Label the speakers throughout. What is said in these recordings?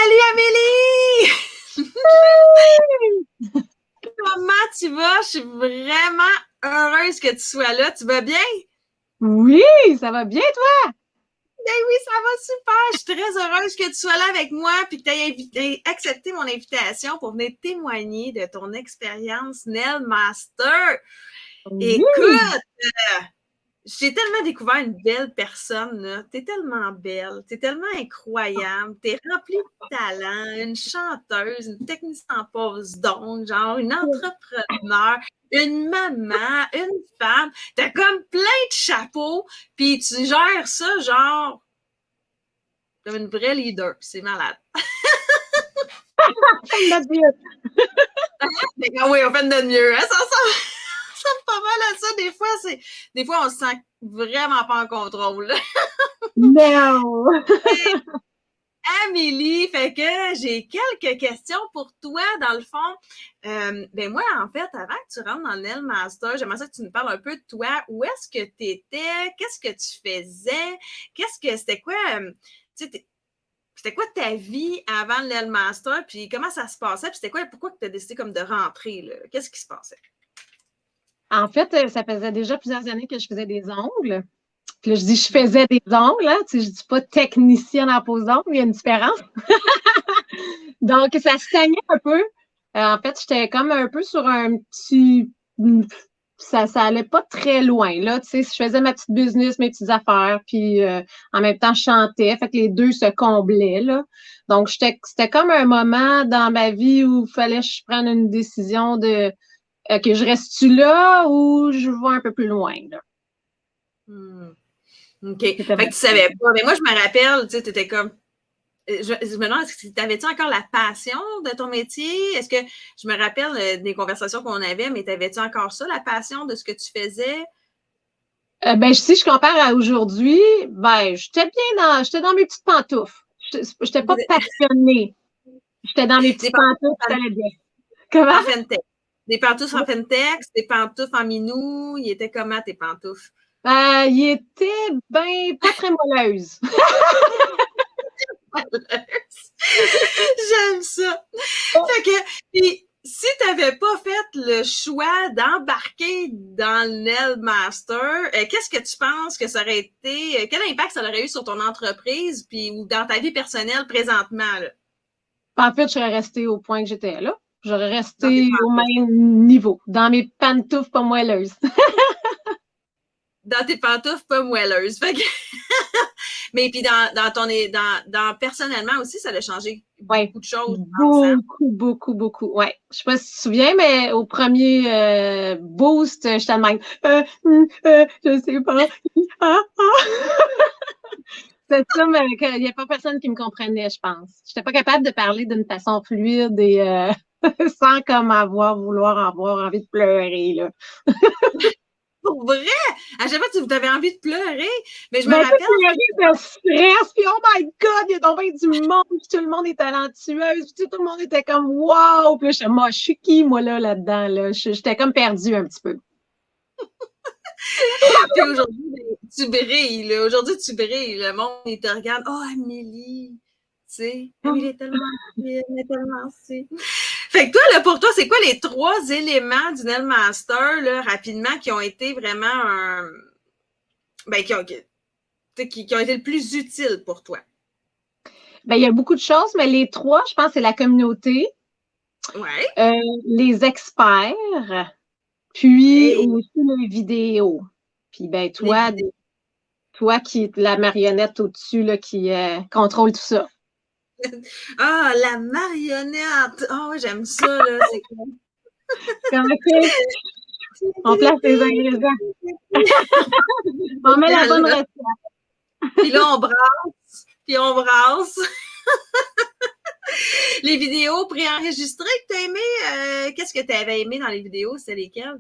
Speaker 1: Salut Amélie! Comment tu vas? Je suis vraiment heureuse que tu sois là. Tu vas bien?
Speaker 2: Oui, ça va bien, toi?
Speaker 1: Ben oui, ça va super. Je suis très heureuse que tu sois là avec moi et que tu aies accepté mon invitation pour venir témoigner de ton expérience Nail Master.
Speaker 2: Oui.
Speaker 1: Écoute, j'ai tellement découvert une belle personne, là. T'es tellement belle, t'es tellement incroyable, t'es remplie de talent, une chanteuse, une technicienne en pose d'ongles, genre une entrepreneur, une maman, une femme. T'as comme plein de chapeaux, puis tu gères ça, genre, comme une vraie leader. C'est malade.
Speaker 2: Femme de Dieu.
Speaker 1: Ah oui, on fait de notre mieux. Hein? Ça ressemble pas mal à ça. Des fois, on se sent vraiment pas en contrôle.
Speaker 2: Non.
Speaker 1: Amélie, fait que j'ai quelques questions pour toi, dans le fond. Ben moi, en fait, avant que tu rentres dans le Nail Master, j'aimerais ça que tu nous parles un peu de toi. Où est-ce que tu étais? Qu'est-ce que tu faisais? C'était quoi, c'était quoi ta vie avant le Nail Master? Puis comment ça se passait? Puis c'était quoi, pourquoi tu as décidé comme de rentrer, là? Qu'est-ce qui se passait?
Speaker 2: En fait, ça faisait déjà plusieurs années que je faisais des ongles. Puis là, je dis je faisais des ongles, hein. Tu sais, je dis pas technicienne en pose d'ongles, il y a une différence. Donc, ça stagnait un peu. En fait, j'étais comme un peu sur un petit. Ça allait pas très loin, là. Tu sais, je faisais ma petite business, mes petites affaires, puis en même temps, je chantais. Fait que les deux se comblaient, là. Donc, c'était comme un moment dans ma vie où il fallait que je prenne une décision de que je reste-tu là ou je vais un peu plus loin, là.
Speaker 1: Hmm. OK. Fait
Speaker 2: C'était
Speaker 1: que tu savais pas. Mais moi, je me rappelle, tu sais, tu étais comme. Je me demande, t'avais-tu encore la passion de ton métier? Est-ce que je me rappelle des conversations qu'on avait, mais t'avais-tu encore ça, la passion de ce que tu faisais?
Speaker 2: ben, si je compare à aujourd'hui, ben, j'étais dans mes petites pantoufles. J'étais pas passionnée. J'étais dans mes
Speaker 1: Des
Speaker 2: petites pantoufles, ça
Speaker 1: pantoufles
Speaker 2: allait bien. Comment?
Speaker 1: en Fentex. Des pantoufles en Fentex, des pantoufles en minou. Ils étaient comment tes pantoufles?
Speaker 2: Il était ben pas très moelleuse.
Speaker 1: J'aime ça. Fait que, puis, si tu n'avais pas fait le choix d'embarquer dans le Nail Master, qu'est-ce que tu penses que ça aurait été, quel impact ça aurait eu sur ton entreprise puis ou dans ta vie personnelle présentement, là,
Speaker 2: En fait, je serais restée au point que j'étais là. J'aurais
Speaker 1: dans tes
Speaker 2: resté au
Speaker 1: pantoufles?
Speaker 2: même niveau, dans mes pantoufles pas moelleuses.
Speaker 1: Dans tes pantoufles pas moelleuses. Fait que mais puis personnellement aussi, ça a changé
Speaker 2: Ouais.
Speaker 1: beaucoup de choses, je pense, hein?
Speaker 2: Beaucoup, beaucoup, beaucoup. Ouais. Je sais pas si tu te souviens, mais au premier boost, j'étais de même. Je sais pas. Ah, ah. C'est ça, mais il n'y a pas personne qui me comprenait, je pense. Je n'étais pas capable de parler d'une façon fluide et sans comme vouloir avoir envie de pleurer, là.
Speaker 1: Pour vrai! À chaque fois, tu avais envie de pleurer. Mais je me
Speaker 2: Ben, pas
Speaker 1: rappelle,
Speaker 2: pleurer de stress, puis oh my God, il y a donc bien du monde, puis tout le monde est talentueuse, puis tout le monde était comme wow! Puis là, moi, je suis qui, moi, là-dedans, là? J'étais comme perdue un petit peu.
Speaker 1: puis aujourd'hui, tu brilles, là. Aujourd'hui, tu brilles. Le monde, il te regarde. Oh, Amélie! Tu sais, Amélie est tellement fine, elle est tellement si. Fait que toi, là, pour toi, c'est quoi les trois éléments du Nail Master, là, rapidement, qui ont été vraiment ben, qui ont été le plus utiles pour toi?
Speaker 2: Ben, il y a beaucoup de choses, mais les trois, je pense, c'est la communauté,
Speaker 1: Ouais.
Speaker 2: euh, les experts, puis
Speaker 1: Hey,
Speaker 2: aussi les vidéos. Puis ben
Speaker 1: les vidéos.
Speaker 2: toi qui es la marionnette au-dessus là, qui contrôle tout ça.
Speaker 1: Ah, la marionnette! Ah, oh, j'aime ça, là. C'est comme.
Speaker 2: Comme OK, on place les ingrédients, on met la bonne recette.
Speaker 1: Puis là, on brasse, puis on brasse. Les vidéos préenregistrées que tu as aimées, qu'est-ce que tu avais aimé dans les vidéos? C'est lesquelles?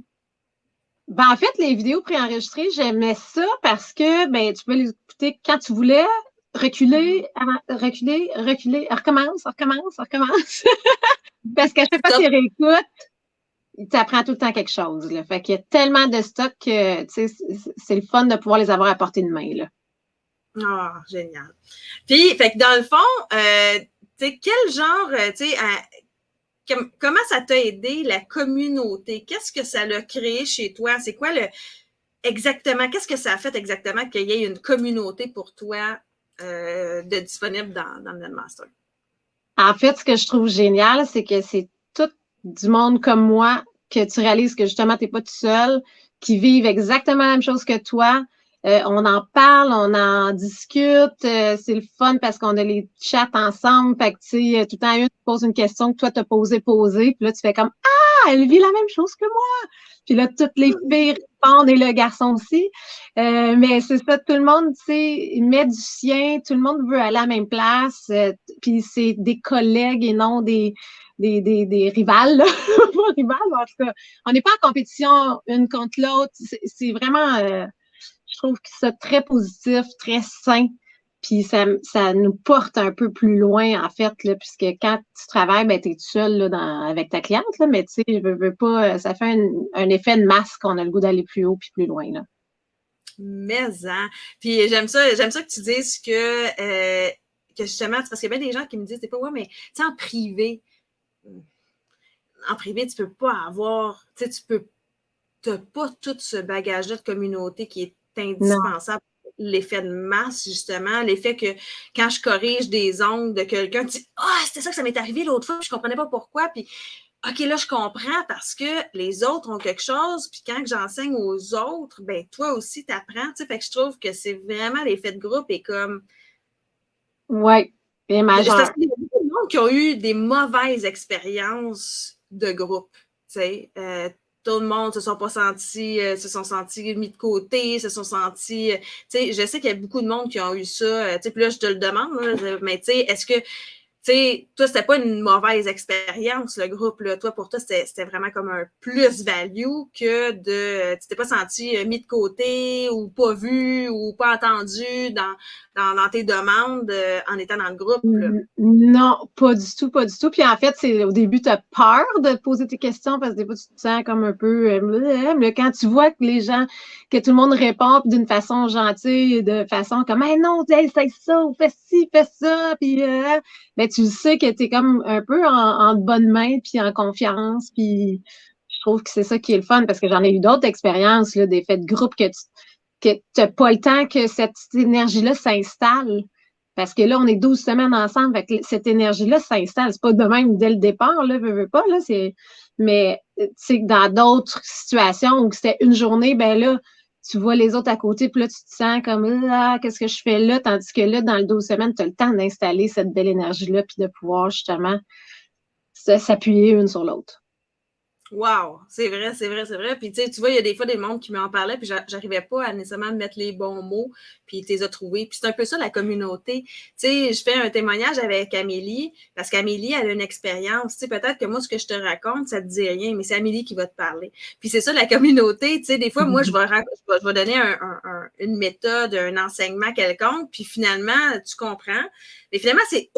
Speaker 2: Ben, en fait, les vidéos préenregistrées, j'aimais ça parce que ben, tu peux les écouter quand tu voulais, reculer, on recommence. Parce qu'à chaque fois que
Speaker 1: Top.
Speaker 2: tu réécoutes, tu apprends tout le temps quelque chose. Là. Fait qu'il y a tellement de stocks que c'est le fun de pouvoir les avoir à portée de main. Là.
Speaker 1: Ah, génial. Puis, fait que dans le fond, sais, quel genre, tu sais, comment ça t'a aidé la communauté? Qu'est-ce que ça l'a créé chez toi? C'est quoi exactement, qu'est-ce que ça a fait exactement qu'il y ait une communauté pour toi de disponible dans le Zen-Master?
Speaker 2: En fait, ce que je trouve génial, c'est que c'est tout du monde comme moi que tu réalises que justement, tu n'es pas tout seul, qui vivent exactement la même chose que toi. On en parle, on en discute. C'est le fun parce qu'on a les chats ensemble. Fait que, tu sais, tout le temps, une te pose une question que toi, t'as posé. Puis là, tu fais comme, ah, elle vit la même chose que moi. Puis là, toutes les filles répondent et le garçon aussi. Mais c'est ça, tout le monde, tu sais, met du sien. Tout le monde veut aller à la même place. Puis c'est des collègues et non des rivales, là. Pas rivales, mais en tout cas, on n'est pas en compétition une contre l'autre. C'est vraiment, je trouve que c'est très positif, très sain. Puis ça nous porte un peu plus loin, en fait, là, puisque quand tu travailles, ben, tu es tout seul là, avec ta cliente, là, mais tu sais, je veux pas, ça fait un effet de masse qu'on a le goût d'aller plus haut puis plus loin. Là.
Speaker 1: Mais, hein. Puis j'aime ça que tu dises que justement, c'est parce qu'il y a bien des gens qui me disent, c'est pas, ouais, mais tu sais, en privé, tu peux pas avoir, tu sais, t'as pas tout ce bagage-là de communauté qui est indispensable. Non. L'effet de masse, justement, l'effet que quand je corrige des ongles de quelqu'un, tu dis, c'était ça que ça m'est arrivé l'autre fois, puis je comprenais pas pourquoi, puis OK, là, je comprends parce que les autres ont quelque chose, puis quand j'enseigne aux autres, ben toi aussi, tu apprends, tu sais, fait que je trouve que c'est vraiment l'effet de groupe et comme...
Speaker 2: Oui, et majeur.
Speaker 1: Il y a beaucoup de monde qui ont eu des mauvaises expériences de groupe, tu sais, tout le monde se sont sentis mis de côté, se sont sentis, tu sais, je sais qu'il y a beaucoup de monde qui ont eu ça, tu sais, puis là, je te le demande, là, mais tu sais, est-ce que tu sais, toi, c'était pas une mauvaise expérience, le groupe, là. Toi, pour toi, c'était vraiment comme un plus-value que tu t'es pas senti mis de côté ou pas vu ou pas entendu dans tes demandes en étant dans le groupe, là.
Speaker 2: Non, pas du tout, pas du tout. Puis en fait, c'est au début, tu as peur de poser tes questions parce que des fois, tu te sens comme un peu... mais quand tu vois que les gens, que tout le monde répond d'une façon gentille, de façon comme « Hey, non, c'est ça, ou fais ci, fais ça », puis ben, tu sais que tu es comme un peu en bonne main, puis en confiance, puis je trouve que c'est ça qui est le fun parce que j'en ai eu d'autres expériences, là, des faits de groupe que tu n'as pas le temps que cette énergie-là s'installe. Parce que là, on est 12 semaines ensemble, fait que cette énergie-là s'installe. C'est pas de même dès le départ, là, veux pas, là, mais, tu sais, dans d'autres situations où c'était une journée, ben là, tu vois les autres à côté, puis là, tu te sens comme, qu'est-ce que je fais là? Tandis que là, dans le 12 semaines, tu as le temps d'installer cette belle énergie-là, puis de pouvoir, justement, s'appuyer une sur l'autre.
Speaker 1: Wow! C'est vrai, c'est vrai, c'est vrai. Puis, tu vois, il y a des fois des mondes qui m'en parlaient, puis j'arrivais pas à nécessairement mettre les bons mots, puis tu les as trouvés. Puis c'est un peu ça, la communauté. Tu sais, je fais un témoignage avec Amélie, parce qu'Amélie, elle a une expérience. Tu sais, peut-être que moi, ce que je te raconte, ça te dit rien, mais c'est Amélie qui va te parler. Puis c'est ça, la communauté. Tu sais, des fois, moi, je vais donner une méthode, un enseignement quelconque, puis finalement, tu comprends. Mais finalement, c'est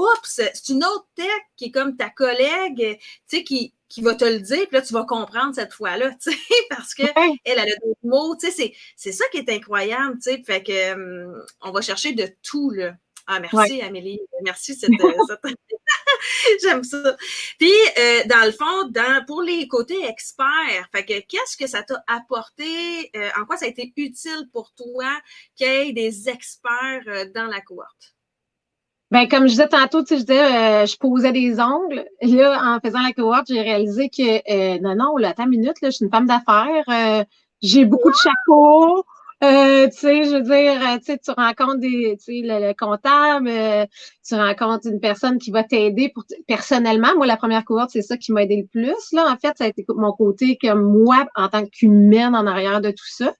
Speaker 1: une autre tech qui est comme ta collègue, tu sais, qui va te le dire, puis là, tu vas comprendre cette fois-là, tu sais, parce qu'elle a d'autres mots, tu sais, c'est ça qui est incroyable, tu sais, fait que on va chercher de tout, là. Ah, merci, Amélie, merci, j'aime ça. Puis, dans le fond, pour les côtés experts, fait que qu'est-ce que ça t'a apporté, en quoi ça a été utile pour toi qu'il y ait des experts dans la cohorte?
Speaker 2: Ben, comme je disais tantôt, tu sais, je posais des ongles. Et là, en faisant la cohorte, j'ai réalisé que non, là, attends une minute, là, je suis une femme d'affaires, j'ai beaucoup de chapeaux. Tu sais, je veux dire, tu sais, tu rencontres tu sais, le comptable, tu rencontres une personne qui va t'aider personnellement. Moi, la première cohorte, c'est ça qui m'a aidé le plus. Là, en fait, ça a été mon côté que moi, en tant qu'humaine en arrière de tout ça.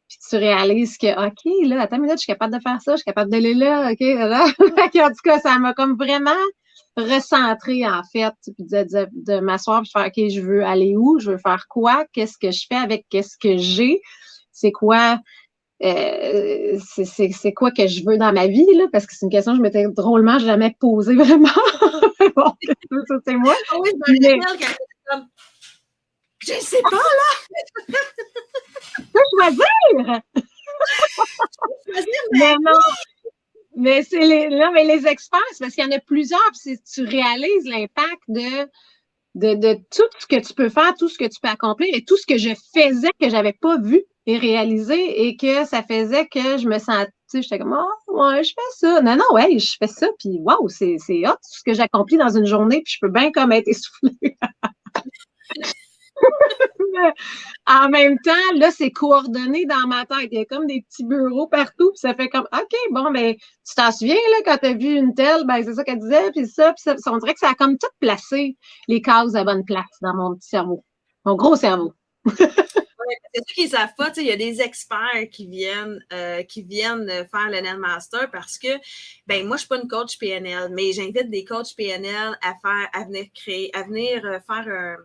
Speaker 2: Puis tu réalises que, OK, là, attends une minute, je suis capable de faire ça, je suis capable d'aller là, OK, là. En tout cas, ça m'a comme vraiment recentré, en fait, puis de m'asseoir et de faire, OK, je veux aller où, je veux faire quoi, qu'est-ce que je fais avec qu'est-ce que j'ai, c'est quoi, c'est quoi que je veux dans ma vie, là, parce que c'est une question que je m'étais drôlement jamais posée vraiment. Bon, ça, c'est moi.
Speaker 1: Ah oui, je me rappelle quand comme, je sais pas, là!
Speaker 2: Je peux choisir!
Speaker 1: Choisir,
Speaker 2: mais non! Mais mais les experts, c'est parce qu'il y en a plusieurs, puis tu réalises l'impact de tout ce que tu peux faire, tout ce que tu peux accomplir et tout ce que je faisais que j'avais pas vu et réalisé et que ça faisait que je me sentais, j'étais comme, oh, ouais, je fais ça. Non, non, ouais, je fais ça, puis wow, c'est hot, tout ce que j'accomplis dans une journée, puis je peux bien comme être essoufflée. En même temps, là, c'est coordonné dans ma tête. Il y a comme des petits bureaux partout, puis ça fait comme, OK, bon, ben, tu t'en souviens, là, quand tu as vu une telle, ben, c'est ça qu'elle disait, puis ça. On dirait que ça a comme tout placé les cases à bonne place dans mon petit cerveau, mon gros cerveau.
Speaker 1: Ouais, c'est ceux qui ne savent pas, il y a des experts qui viennent faire le NL Master parce que, moi, je ne suis pas une coach PNL, mais j'invite des coachs PNL à venir faire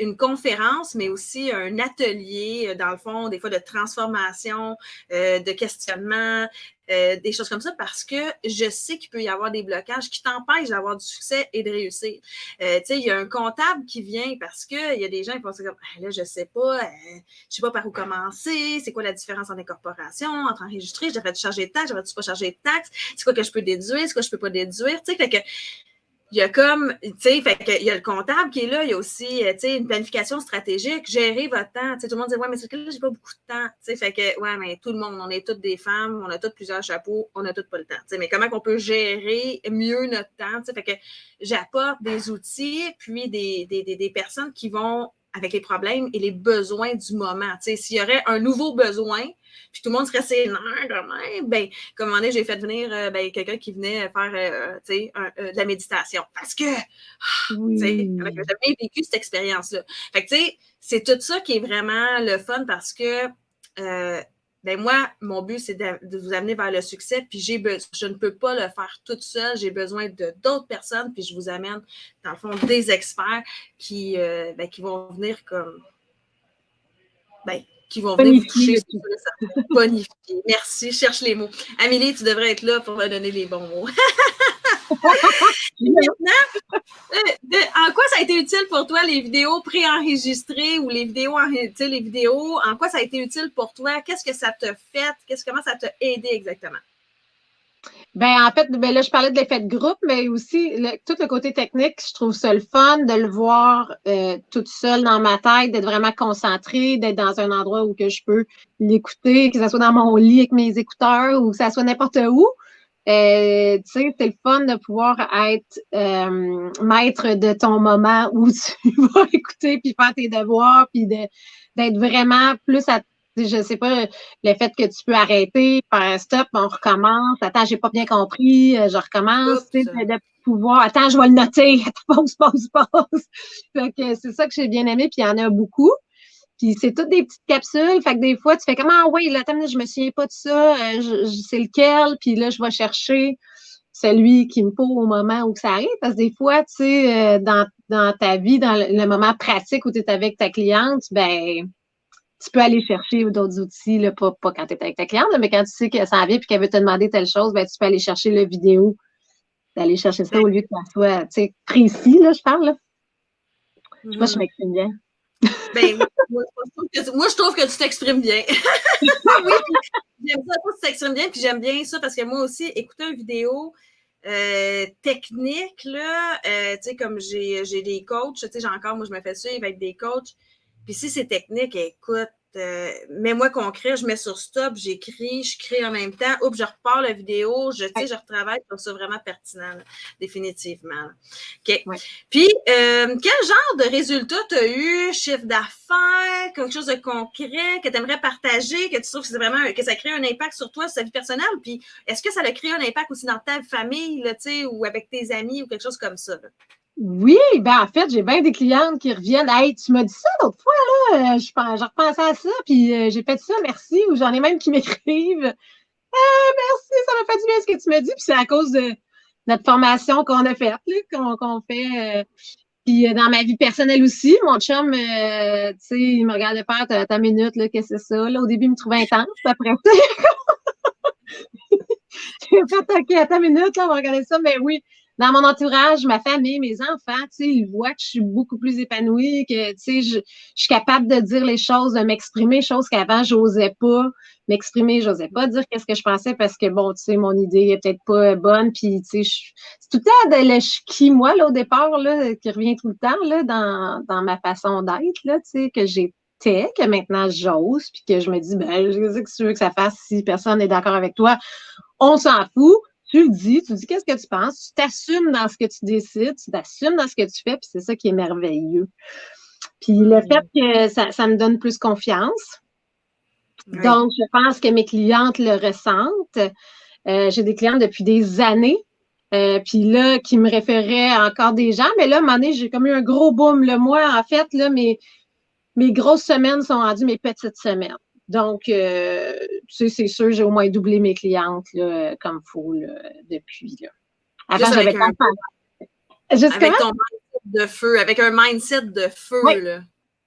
Speaker 1: une conférence, mais aussi un atelier, dans le fond, des fois de transformation, de questionnement, des choses comme ça, parce que je sais qu'il peut y avoir des blocages qui t'empêchent d'avoir du succès et de réussir. Il y a un comptable qui vient parce qu'il y a des gens qui pensent comme, là, je sais pas par où commencer, c'est quoi la différence entre incorporation, entre enregistrer, je devrais charger de taxes, je devrais pas charger de taxes, c'est quoi que je peux déduire, c'est quoi que je peux pas déduire, fait que il y a comme, il y a le comptable qui est là, il y a aussi, une planification stratégique, gérer votre temps. Tout le monde dit, ouais, mais c'est que là, j'ai pas beaucoup de temps. Fait que, ouais, mais tout le monde, on est toutes des femmes, on a toutes plusieurs chapeaux, on a toutes pas le temps. Mais comment on peut gérer mieux notre temps? Fait que j'apporte des outils, puis des personnes qui vont avec les problèmes et les besoins du moment. S'il y aurait un nouveau besoin, puis tout le monde serait sénère quand même, comme un moment donné, j'ai fait venir quelqu'un qui venait faire de la méditation. Parce que j'avais jamais vécu cette expérience-là. Fait que c'est tout ça qui est vraiment le fun parce que moi, mon but, c'est de vous amener vers le succès, puis je ne peux pas le faire toute seule. J'ai besoin d'autres personnes, puis je vous amène, dans le fond, des experts qui vont venir comme qui vont venir vous toucher. Bonifier. Merci, je cherche les mots. Amélie, tu devrais être là pour me donner les bons mots. Maintenant, en quoi ça a été utile pour toi, les vidéos préenregistrées ou les vidéos, en quoi ça a été utile pour toi? Qu'est-ce que ça t'a fait? Comment ça t'a aidé exactement?
Speaker 2: En fait, là, je parlais de l'effet de groupe, mais aussi tout le côté technique, je trouve ça le fun de le voir toute seule dans ma tête, d'être vraiment concentrée, d'être dans un endroit où que je peux l'écouter, que ce soit dans mon lit avec mes écouteurs ou que ça soit n'importe où. C'est le fun de pouvoir être maître de ton moment où tu vas écouter puis faire tes devoirs puis d'être vraiment plus à je sais pas, le fait que tu peux arrêter, faire un stop, on recommence. Attends, j'ai pas bien compris, je recommence. De pouvoir, attends, je vais le noter. Pause. Fait que c'est ça que j'ai bien aimé, puis il y en a beaucoup. Puis c'est toutes des petites capsules. Fait que des fois, tu fais comme, ah oui, là, je me souviens pas de ça, c'est lequel, puis là, je vais chercher celui qui me faut au moment où ça arrive. Parce que des fois, tu sais, dans ta vie, dans le moment pratique où tu es avec ta cliente, tu peux aller chercher d'autres outils, là, pas quand tu es avec ta cliente, là, mais quand tu sais que ça vient et qu'elle veut te demander telle chose, tu peux aller chercher le vidéo, d'aller chercher ça au lieu que ça soit précis, là, je parle. Là. Je sais pas si je m'exprime bien.
Speaker 1: Moi, je trouve que tu t'exprimes bien. Oui, j'aime ça, toi, tu t'exprimes bien, puis j'aime bien ça parce que moi aussi, écouter une vidéo technique, là, comme j'ai des coachs, moi, je me fais suivre avec des coachs. Puis si c'est technique, écoute, mets-moi concret, je mets sur stop, j'écris, je crée en même temps, je repars la vidéo, je retravaille pour ça vraiment pertinent, là, définitivement. OK. Ouais. Puis, quel genre de résultat tu as eu, chiffre d'affaires, quelque chose de concret que tu aimerais partager, que tu trouves que c'est vraiment que ça crée un impact sur toi, sur ta vie personnelle? Puis, est-ce que ça a créé un impact aussi dans ta famille, là, ou avec tes amis ou quelque chose comme ça? Là?
Speaker 2: Oui, en fait, j'ai bien des clientes qui reviennent. Hey, tu m'as dit ça l'autre fois, là. Je repensais à ça, puis j'ai fait ça, merci. Ou j'en ai même qui m'écrivent. Merci, ça m'a fait du bien ce que tu m'as dit. Puis c'est à cause de notre formation qu'on a faite, qu'on fait. Puis dans ma vie personnelle aussi, mon chum, tu sais, il me regardait faire ta minute, là, qu'est-ce que c'est ça? Là, au début, il me trouvait intense, puis après ça. J'ai fait OK, à ta minute, là, on va regarder ça, mais oui. dans mon entourage, ma famille, mes enfants, tu sais, ils voient que je suis beaucoup plus épanouie, que, tu sais, je suis capable de dire les choses, de m'exprimer, choses qu'avant, j'osais pas m'exprimer, j'osais pas dire qu'est-ce que je pensais parce que, bon, tu sais, mon idée est peut-être pas bonne, puis, tu sais, c'est tout le temps de le moi, là, au départ, là, qui revient tout le temps, là, dans ma façon d'être, là, tu sais, que j'étais, que maintenant j'ose, puis que je me dis, ben, qu'est-ce que tu veux que ça fasse si personne n'est d'accord avec toi? On s'en fout. Tu dis qu'est-ce que tu penses, tu t'assumes dans ce que tu décides, tu t'assumes dans ce que tu fais, puis c'est ça qui est merveilleux. Puis le fait que ça me donne plus confiance.
Speaker 1: Oui.
Speaker 2: Donc, je pense que mes clientes le ressentent. J'ai des clientes depuis des années, puis là, qui me référaient à encore des gens, mais là, à un moment donné, j'ai comme eu un gros boom. Là, moi, en fait, là, mes grosses semaines sont rendues mes petites semaines. Donc, tu sais, c'est sûr, j'ai au moins doublé mes clientes là, comme il faut là, depuis. Là. Avant, j'avais pas
Speaker 1: avec ton mindset de feu, avec un mindset de feu.
Speaker 2: Oui.
Speaker 1: Là.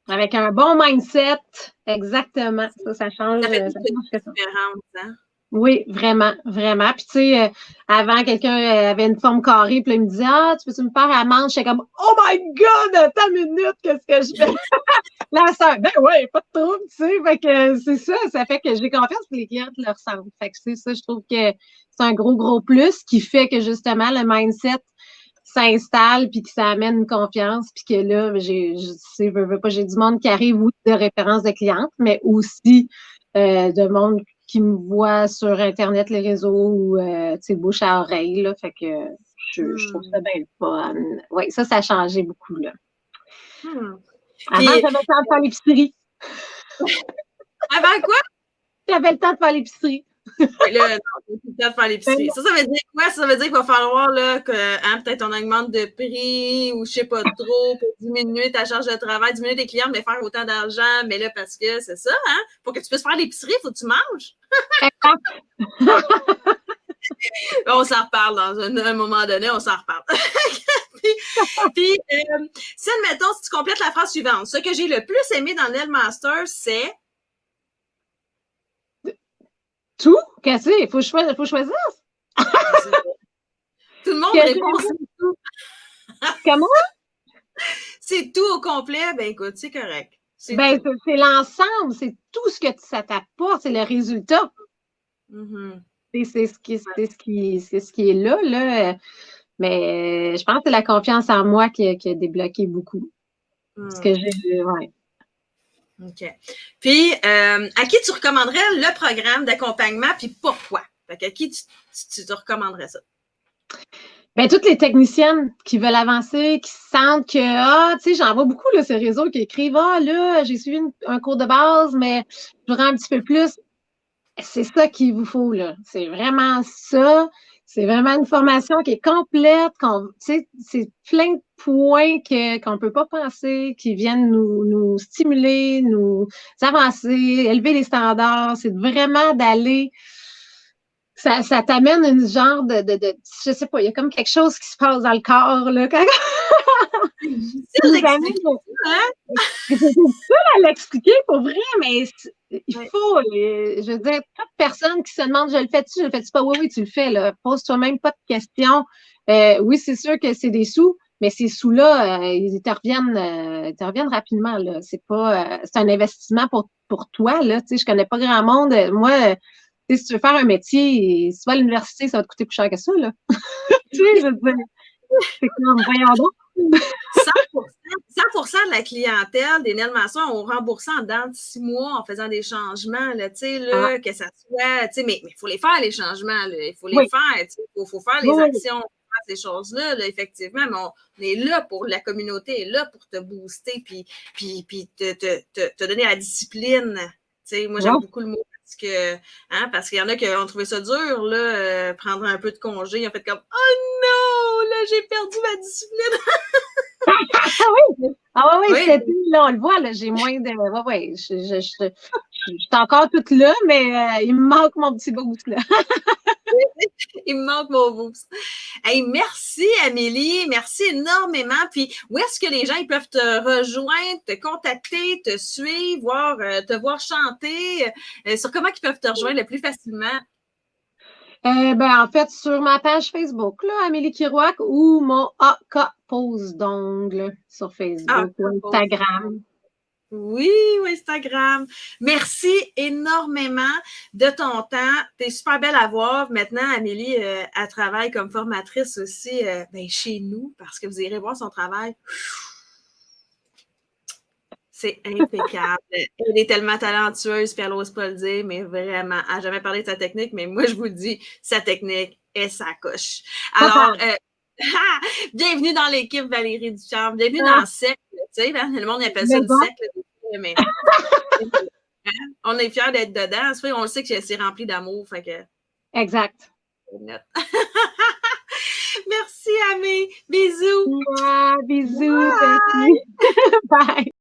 Speaker 2: Avec un bon mindset, exactement. Ça change.
Speaker 1: Ça fait une
Speaker 2: différence,
Speaker 1: hein?
Speaker 2: Oui, vraiment, vraiment. Puis, tu sais, avant, quelqu'un avait une forme carrée, puis là, il me disait, ah, tu peux-tu me faire à manche? J'étais comme, oh my God, attends une minute, qu'est-ce que je fais? Là, ça, ben ouais, pas de trouble, tu sais. Fait que c'est ça fait que j'ai confiance que les clients le ressentent. Fait que c'est ça, je trouve que c'est un gros, gros plus qui fait que justement, le mindset s'installe puis que ça amène une confiance puis que là, j'ai du monde qui arrive, oui, de référence de clientes, mais aussi de monde qui me voit sur Internet, les réseaux ou, tu sais, bouche à oreille, là. Fait que je trouve ça bien fun. Oui, ça a changé beaucoup, là. Avant, j'avais le temps de faire l'épicerie.
Speaker 1: Avant quoi?
Speaker 2: J'avais le temps de faire l'épicerie.
Speaker 1: Oui, là, non, c'est le temps de faire l'épicerie. Ça veut dire quoi? Ça veut dire qu'il va falloir là, que peut-être on augmente de prix ou je sais pas trop pour diminuer ta charge de travail, diminuer tes clients, mais faire autant d'argent. Mais là, parce que c'est ça, hein? Pour que tu puisses faire l'épicerie, il faut que tu manges. On s'en reparle dans un moment donné, on s'en reparle. puis si, admettons, si tu complètes la phrase suivante, ce que j'ai le plus aimé dans Nail Master, c'est...
Speaker 2: Tout? Qu'est-ce que c'est? Faut choisir.
Speaker 1: Tout le monde répond, c'est tout.
Speaker 2: Comment?
Speaker 1: C'est tout au complet. Ben écoute, c'est correct.
Speaker 2: C'est l'ensemble, c'est tout ce que ça t'apporte, c'est le résultat.
Speaker 1: Mm-hmm.
Speaker 2: C'est ce qui est là. Mais je pense que c'est la confiance en moi qui a débloqué beaucoup. Parce que ouais.
Speaker 1: OK. Puis, à qui tu recommanderais le programme d'accompagnement, puis pourquoi? Fait qu'à qui tu te recommanderais ça?
Speaker 2: Bien, toutes les techniciennes qui veulent avancer, qui sentent que, tu sais, j'en vois beaucoup, là, ces réseaux qui écrivent, là, j'ai suivi un cours de base, mais je voudrais un petit peu plus. C'est ça qu'il vous faut, là. C'est vraiment ça. C'est vraiment une formation qui est complète, c'est plein de points qu'on ne peut pas penser, qui viennent nous stimuler, nous avancer, élever les standards. C'est vraiment d'aller. Ça t'amène une genre de, je sais pas, il y a comme quelque chose qui se passe dans le corps, là.
Speaker 1: C'est
Speaker 2: difficile à l'expliquer pour vrai, mais il faut, je veux dire, toute personne qui se demande, je le fais-tu pas? Oui, tu le fais, là. Pose-toi même pas de questions. Oui, c'est sûr que c'est des sous, mais ces sous-là, ils te reviennent rapidement, là. C'est pas, c'est un investissement pour toi, là. Tu sais, je connais pas grand monde. Moi, si tu veux faire un métier, si tu vas à l'université, ça va te coûter plus cher que ça, là. Tu sais, je veux dire, c'est comme, voyons donc.
Speaker 1: 100% de la clientèle des Nail Masters ont remboursé en dedans de 6 mois en faisant des changements, là, que ça soit, mais il faut les faire, les changements, là, il faut les faire, il faut faire les actions, ces choses-là, là, effectivement, mais on est là pour, la communauté est là pour te booster, puis te donner la discipline. Moi, j'aime beaucoup le mot parce qu'il y en a qui ont trouvé ça dur, là, prendre un peu de congé. Ils ont fait comme, oh non, là, j'ai perdu ma discipline.
Speaker 2: Oui, c'est là, on le voit, là, j'ai moins de. Oui, je suis encore toute là, mais il me manque mon petit boost, là.
Speaker 1: Il me manque mon boost. Hey, merci, Amélie. Merci énormément. Puis, où est-ce que les gens ils peuvent te rejoindre, te contacter, te suivre, te voir chanter? Sur comment ils peuvent te rejoindre le plus facilement?
Speaker 2: En fait, sur ma page Facebook, là, Amélie Kirouac, ou mon AK Pose d'ongles sur Facebook ou Instagram.
Speaker 1: Oui, Instagram. Merci énormément de ton temps. Tu es super belle à voir. Maintenant, Amélie, elle travaille comme formatrice aussi chez nous parce que vous irez voir son travail. C'est impeccable. Elle est tellement talentueuse, puis elle n'ose pas le dire, mais vraiment, elle n'a jamais parlé de sa technique, mais moi, je vous le dis, sa technique est sa coche. Alors, bienvenue dans l'équipe Valérie Duchamp. Bienvenue dans le cercle. Tu sais, le monde appelle ça le cercle, mais on est fiers d'être dedans. On le sait que c'est rempli d'amour. Fait que...
Speaker 2: Exact.
Speaker 1: Merci, Amé. Bisous.
Speaker 2: Bisous. Bye. Bye.